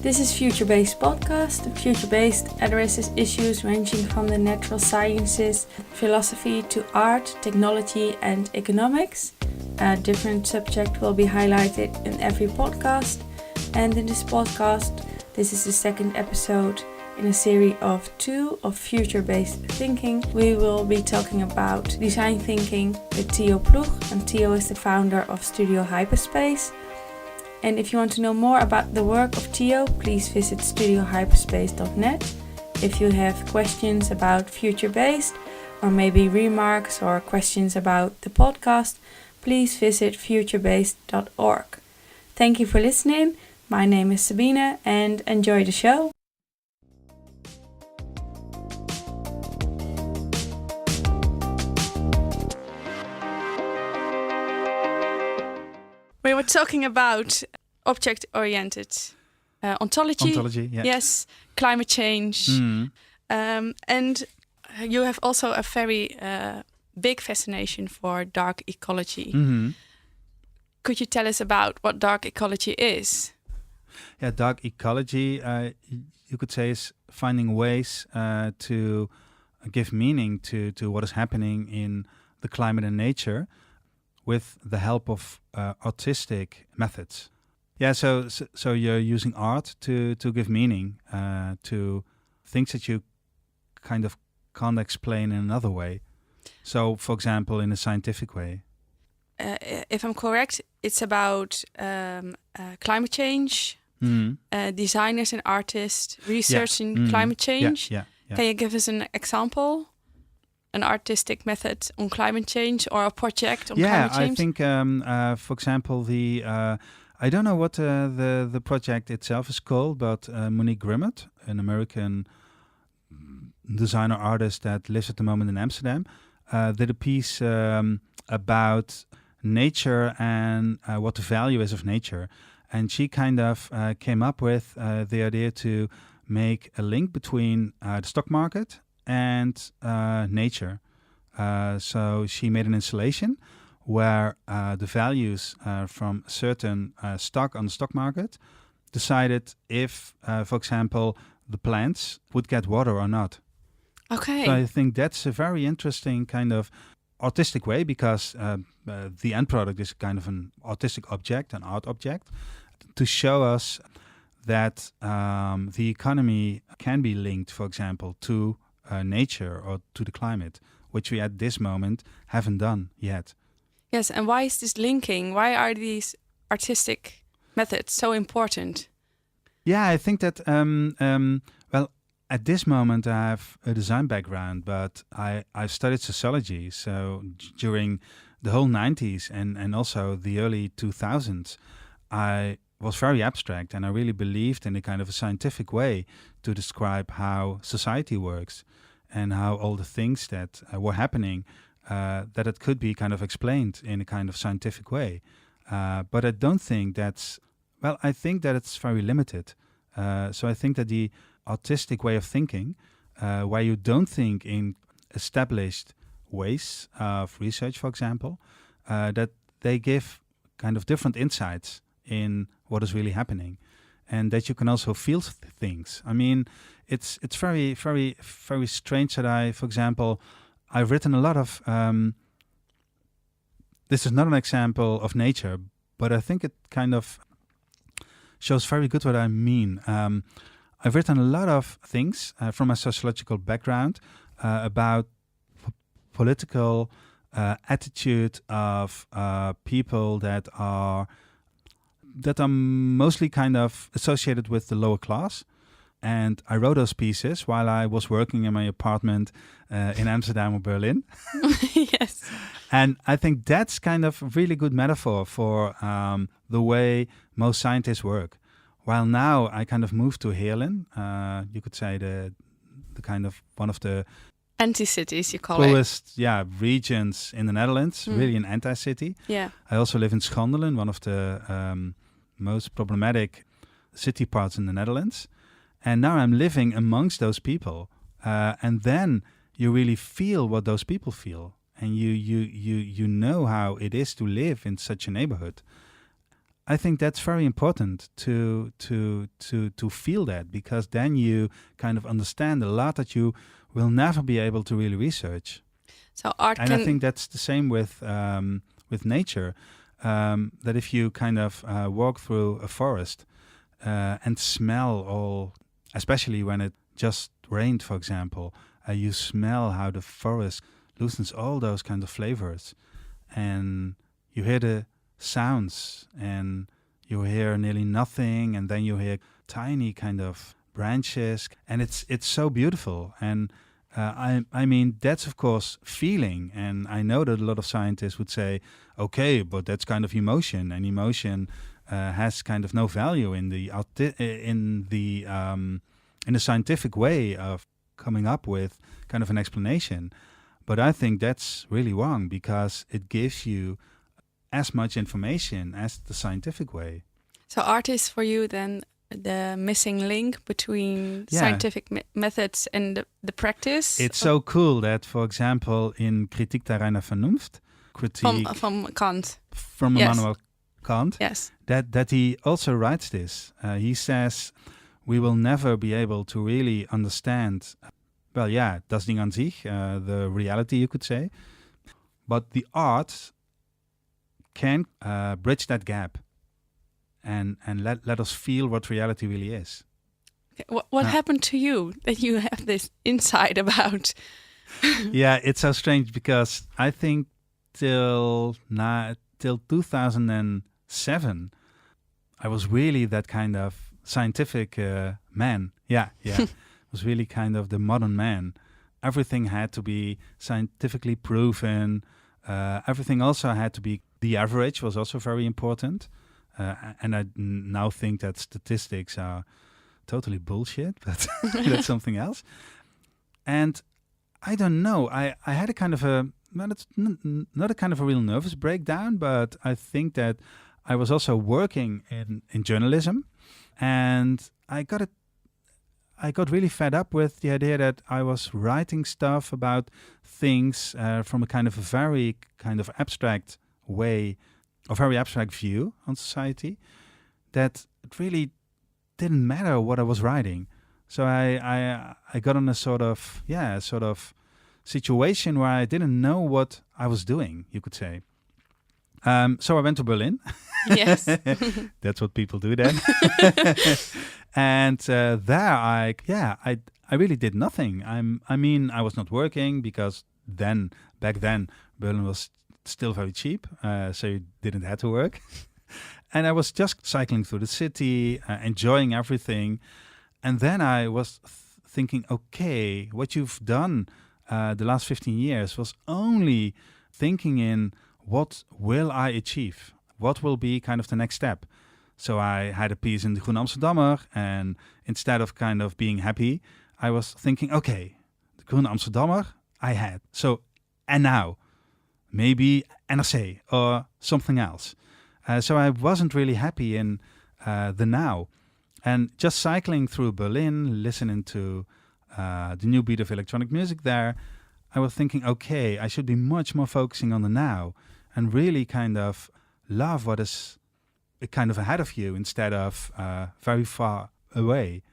This is Future-Based Podcast. Future-Based addresses issues ranging from the natural sciences, philosophy to art, technology and economics. A different subject will be highlighted in every podcast. And in this podcast, this is the second episode in a series of 2 of future-based thinking. We will be talking about design thinking with Theo Ploeg, and Theo is the founder of Studio Hyperspace. And if you want to know more about the work of Theo, please visit studiohyperspace.net. If you have questions about future-based, or maybe remarks or questions about the podcast, please visit futurebased.org. Thank you for listening. My name is Sabine and enjoy the show. We were talking about object-oriented ontology. Ontology, yeah. Yes, climate change. And you have also a very big fascination for dark ecology. Could you tell us about what dark ecology is? Yeah, dark ecology, you could say, is finding ways to give meaning to what is happening in the climate and nature with the help of artistic methods. Yeah, so you're using art to give meaning to things that you kind of can't explain in another way. So, for example, in a scientific way. If I'm correct, it's about climate change, designers and artists researching climate change. Yeah. Can you give us an example? An artistic method on climate change or a project on climate change? Yeah, I think, for example, I don't know what the project itself is called, but Monique Grimmett, an American designer artist that lives at the moment in Amsterdam, did a piece about nature and what the value is of nature. And she kind of came up with the idea to make a link between the stock market and nature. So she made an installation where the values from a certain stock on the stock market decided if, for example, the plants would get water or not. Okay. So I think that's a very interesting kind of artistic way, because the end product is kind of an artistic object, an art object, to show us that the economy can be linked, for example, to nature or to the climate, which we at this moment haven't done yet. Yes, and why is this linking? Why are these artistic methods so important? Yeah, I think that, well, at this moment I have a design background, but I've studied sociology. So during the whole 90s and also the early 2000s, I was very abstract, and I really believed in a kind of a scientific way to describe how society works and how all the things that were happening, that it could be kind of explained in a kind of scientific way. But I don't think that's, well, I think that it's very limited. So I think that the artistic way of thinking, where you don't think in established ways of research, for example, that they give kind of different insights in what is really happening, and that you can also feel things. I mean, it's very, very, very strange that for example, I've written a lot of, this is not an example of nature, but I think it kind of shows very good what I mean. I've written a lot of things from my sociological background about political attitude of people that are mostly kind of associated with the lower class. And I wrote those pieces while I was working in my apartment in Amsterdam or Berlin. Yes. And I think that's kind of a really good metaphor for the way most scientists work. While now I kind of moved to Heerlen, you could say the kind of one of the anti-cities, you call coolest regions in the Netherlands, really an anti-city. Yeah. I also live in Schandelen, one of the most problematic city parts in the Netherlands. And now I'm living amongst those people. And then you really feel what those people feel. And you know how it is to live in such a neighborhood. I think that's very important to feel that, because then you kind of understand a lot that you will never be able to really research. So art and I think that's the same with nature. That if you kind of walk through a forest and smell all, especially when it just rained, for example, you smell how the forest loosens all those kind of flavors, and you hear the sounds, and you hear nearly nothing, and then you hear tiny kind of branches, and it's so beautiful. And I mean, that's of course feeling, and I know that a lot of scientists would say, okay, but that's kind of emotion, and emotion has kind of no value in the scientific way of coming up with kind of an explanation. But I think that's really wrong, because it gives you as much information as the scientific way. So art is for you then the missing link between scientific methods and the practice? It's so cool that, for example, in Kritik der reinen Vernunft, from Kant, from Immanuel Kant, yes, that he also writes this. He says, we will never be able to really understand, das Ding an sich, the reality, you could say, but the art can bridge that gap and let us feel what reality really is. What happened to you that you have this insight about? Yeah, it's so strange, because I think till 2007, I was really that kind of scientific man. Yeah. Was really kind of the modern man. Everything had to be scientifically proven. Everything also had to be, the average was also very important. And I now think that statistics are totally bullshit, but that's something else. And I don't know, I had a kind of it's not a kind of a real nervous breakdown, but I think that I was also working in journalism, and I got really fed up with the idea that I was writing stuff about things from a kind of a very kind of abstract way, a very abstract view on society, that it really didn't matter what I was writing. So I got in a sort of situation where I didn't know what I was doing, you could say. So I went to Berlin. Yes. That's what people do then. And there I really did nothing. I mean, I was not working, because back then, Berlin was still very cheap, so you didn't have to work. And I was just cycling through the city, enjoying everything. And then I was thinking, okay, what you've done the last 15 years was only thinking in, what will I achieve? What will be kind of the next step? So I had a piece in the Groene Amsterdammer, and instead of kind of being happy, I was thinking, okay, the Groene Amsterdammer I had. So, and now, maybe NRC or something else. So I wasn't really happy in the now. And just cycling through Berlin, listening to the new beat of electronic music there, I was thinking, okay, I should be much more focusing on the now and really kind of love what is kind of ahead of you instead of very far away.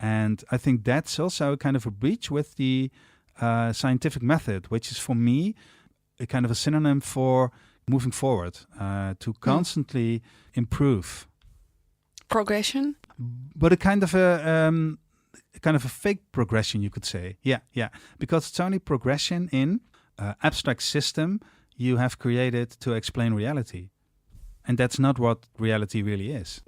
And I think that's also kind of a breach with the scientific method, which is for me a kind of a synonym for moving forward, to constantly improve. Progression? But a kind of a fake progression, you could say. Yeah. Because it's only progression in abstract system you have created to explain reality. And that's not what reality really is.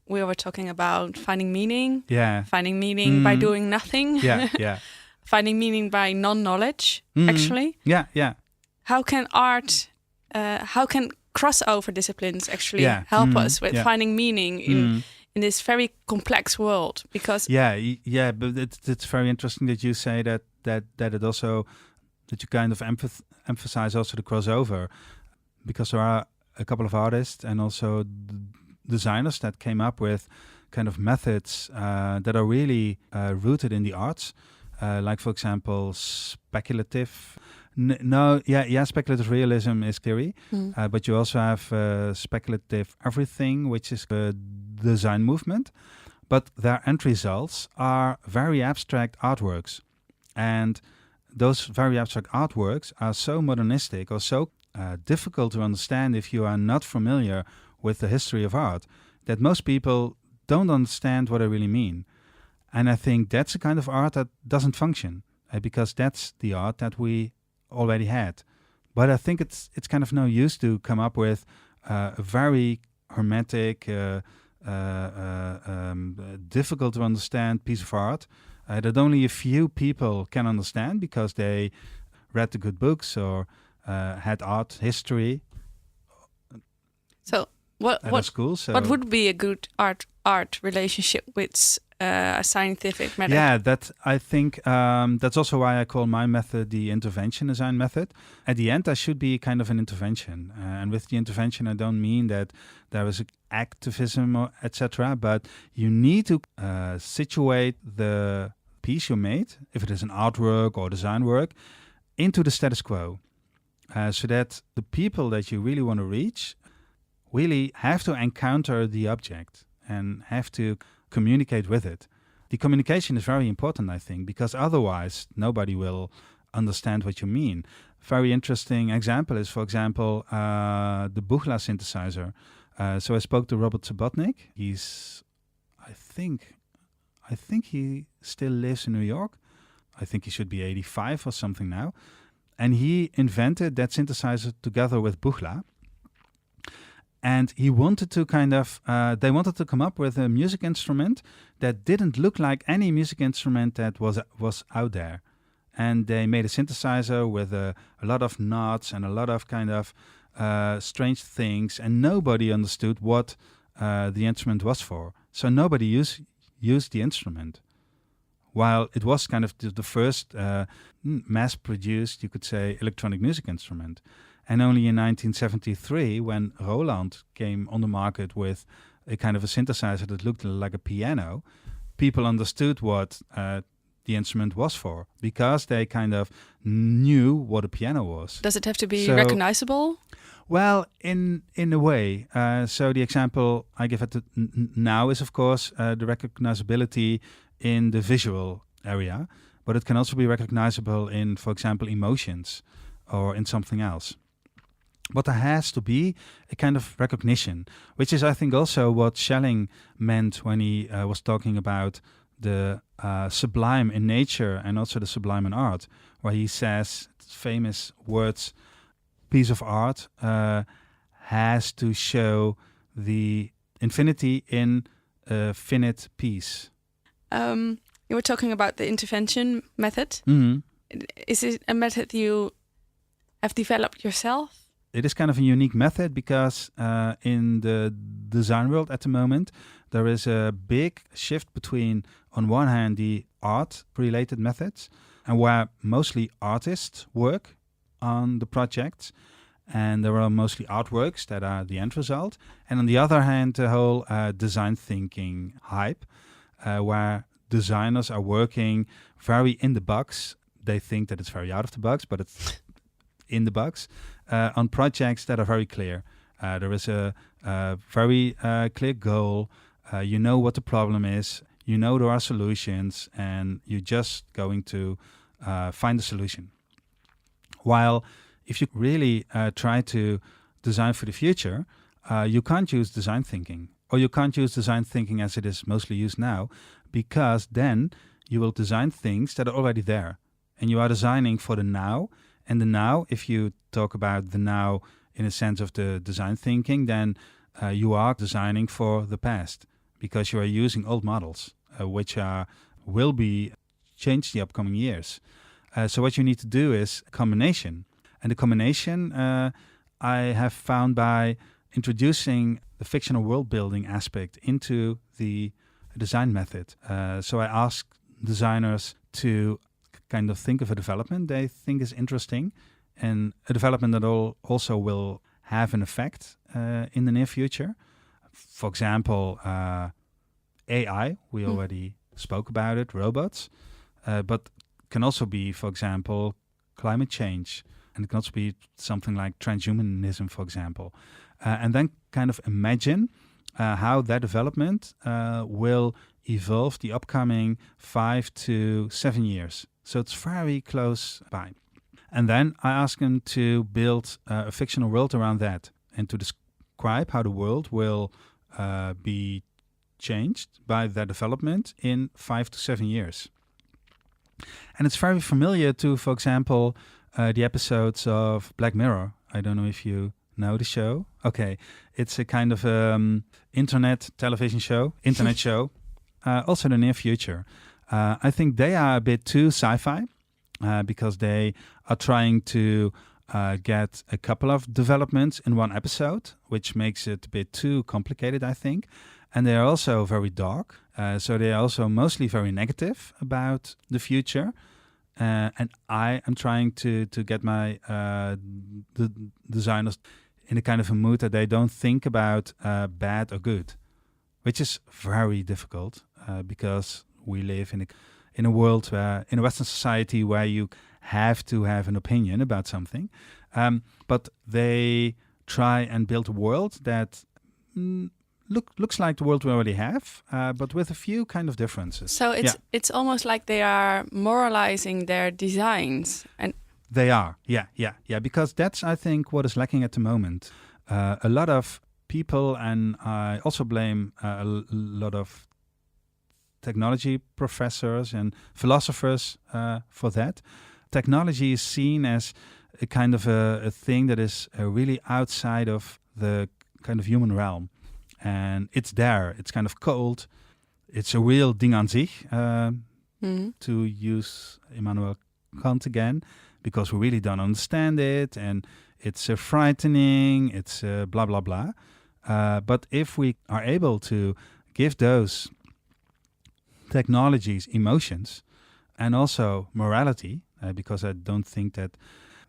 We were talking about finding meaning. Yeah. Finding meaning by doing nothing. Yeah. Finding meaning by non-knowledge, actually. Yeah. How can art, how can crossover disciplines actually help us with finding meaning in this very complex world? Because but it's very interesting that you say that it also, that you kind of emphasize also the crossover, because there are a couple of artists and also designers that came up with kind of methods that are really rooted in the arts, like for example speculative No, yeah. Speculative realism is theory, but you also have speculative everything, which is the design movement. But their end results are very abstract artworks, and those very abstract artworks are so modernistic or so difficult to understand if you are not familiar with the history of art, that most people don't understand what I really mean. And I think that's a kind of art that doesn't function, because that's the art that we already had. But I think it's kind of no use to come up with a very hermetic, difficult to understand piece of art that only a few people can understand because they read the good books or had art history. So what school. So what would be a good art relationship with a scientific method? Yeah, that I think that's also why I call my method the intervention design method. At the end, I should be kind of an intervention, and with the intervention, I don't mean that there is activism or etc. But you need to situate the piece you made, if it is an artwork or design work, into the status quo, so that the people that you really want to reach really have to encounter the object and have to communicate with it. The communication is very important, I think, because otherwise nobody will understand what you mean. Very interesting example is, for example, the Buchla synthesizer. So I spoke to Robert Subotnick. I think he still lives in New York. I think he should be 85 or something now. And he invented that synthesizer together with Buchla. And he wanted to they wanted to come up with a music instrument that didn't look like any music instrument that was out there. And they made a synthesizer with a lot of knots and a lot of kind of strange things. And nobody understood what the instrument was for. So nobody used the instrument. While it was kind of the first mass-produced, you could say, electronic music instrument. And only in 1973, when Roland came on the market with a kind of a synthesizer that looked like a piano, people understood what the instrument was for, because they kind of knew what a piano was. Does it have to be recognizable? Well, in a way. So the example I give now is, of course, the recognizability in the visual area, but it can also be recognizable in, for example, emotions or in something else. But there has to be a kind of recognition, which is, I think, also what Schelling meant when he was talking about the sublime in nature and also the sublime in art, where he says famous words, piece of art has to show the infinity in a finite piece. You were talking about the intervention method. Mm-hmm. Is it a method you have developed yourself? It is kind of a unique method because in the design world at the moment, there is a big shift between, on one hand, the art-related methods, and where mostly artists work on the projects, and there are mostly artworks that are the end result. And on the other hand, the whole design thinking hype, where designers are working very in the box. They think that it's very out of the box, but it's in the box on projects that are very clear. There is a very clear goal. You know what the problem is. You know there are solutions, and you're just going to find a solution. While if you really try to design for the future, you can't use design thinking, or you can't use design thinking as it is mostly used now, because then you will design things that are already there, and you are designing for the now. And the now, if you talk about the now in a sense of the design thinking, then you are designing for the past, because you are using old models, which will be changed the upcoming years. So what you need to do is a combination. And the combination I have found by introducing the fictional world building aspect into the design method. So I ask designers to kind of think of a development they think is interesting, and a development that also will have an effect in the near future. For example, AI, we already spoke about it, robots, but can also be, for example, climate change. And it can also be something like transhumanism, for example. And then kind of imagine how that development will evolve the upcoming 5 to 7 years. So it's very close by. And then I ask him to build a fictional world around that and to describe how the world will be changed by that development in 5 to 7 years. And it's very familiar to, for example, the episodes of Black Mirror. I don't know if you know the show. Okay, it's a kind of internet television show, internet show, also the near future. I think they are a bit too sci-fi because they are trying to get a couple of developments in one episode, which makes it a bit too complicated, I think. And they are also very dark. So they are also mostly very negative about the future. And I am trying to get my the designers in a kind of a mood that they don't think about bad or good, which is very difficult because we live in a world where, in a Western society, where you have to have an opinion about something. But they try and build a world that looks like the world we already have, but with a few kind of differences. So it's almost like they are moralizing their designs. And they are, yeah, because that's, I think, what is lacking at the moment. A lot of people, and I also blame a lot of technology professors and philosophers for that. Technology is seen as a kind of a thing that is really outside of the kind of human realm. And it's there. It's kind of cold. It's a real ding an sich, to use Immanuel Kant again, because we really don't understand it. And it's frightening. It's blah, blah, blah. But if we are able to give those technologies emotions and also morality, because I don't think that,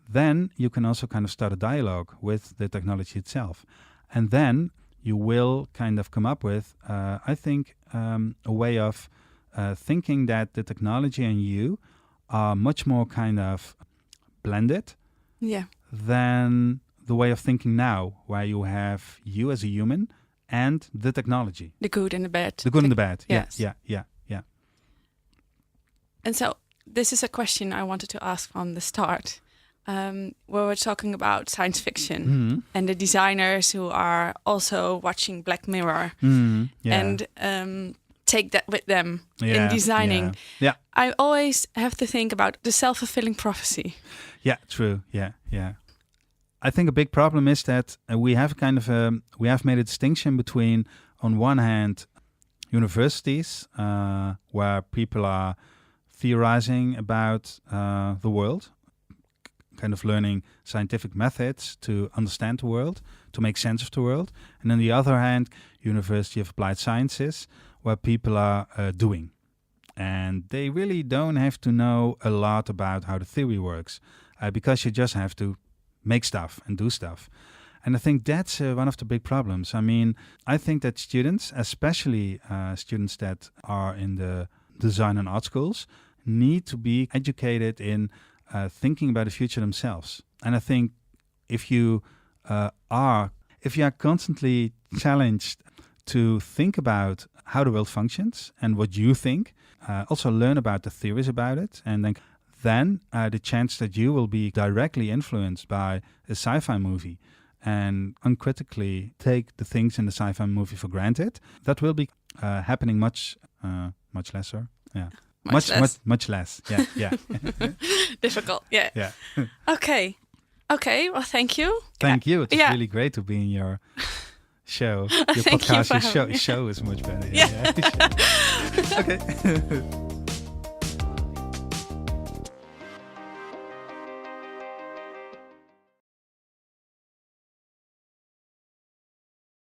then you can also kind of start a dialogue with the technology itself. And then you will kind of come up with, I think, a way of thinking that the technology and you are much more kind of blended than the way of thinking now, where you have you as a human and the technology. The good and the bad. The good and the bad, yes. Yeah. And so this is a question I wanted to ask from the start. Where we're talking about science fiction and the designers who are also watching Black Mirror and take that with them in designing. Yeah. I always have to think about the self-fulfilling prophecy. Yeah, true. Yeah. I think a big problem is that we have we have made a distinction between, on one hand, universities where people are theorizing about the world, kind of learning scientific methods to understand the world, to make sense of the world. And on the other hand, University of Applied Sciences, where people are doing. And they really don't have to know a lot about how the theory works, because you just have to make stuff and do stuff. And I think that's one of the big problems. I mean, I think that students, especially students that are in the design and art schools, need to be educated in thinking about the future themselves. And I think if you are constantly challenged to think about how the world functions and what you think, also learn about the theories about it, and then the chance that you will be directly influenced by a sci-fi movie and uncritically take the things in the sci-fi movie for granted, that will be happening much lesser. Yeah. Much less. Yeah. Difficult. Yeah. Okay. Well, thank you. Thank you. It's really great to be in your show. Your podcast, your show is much better. Yeah. Okay.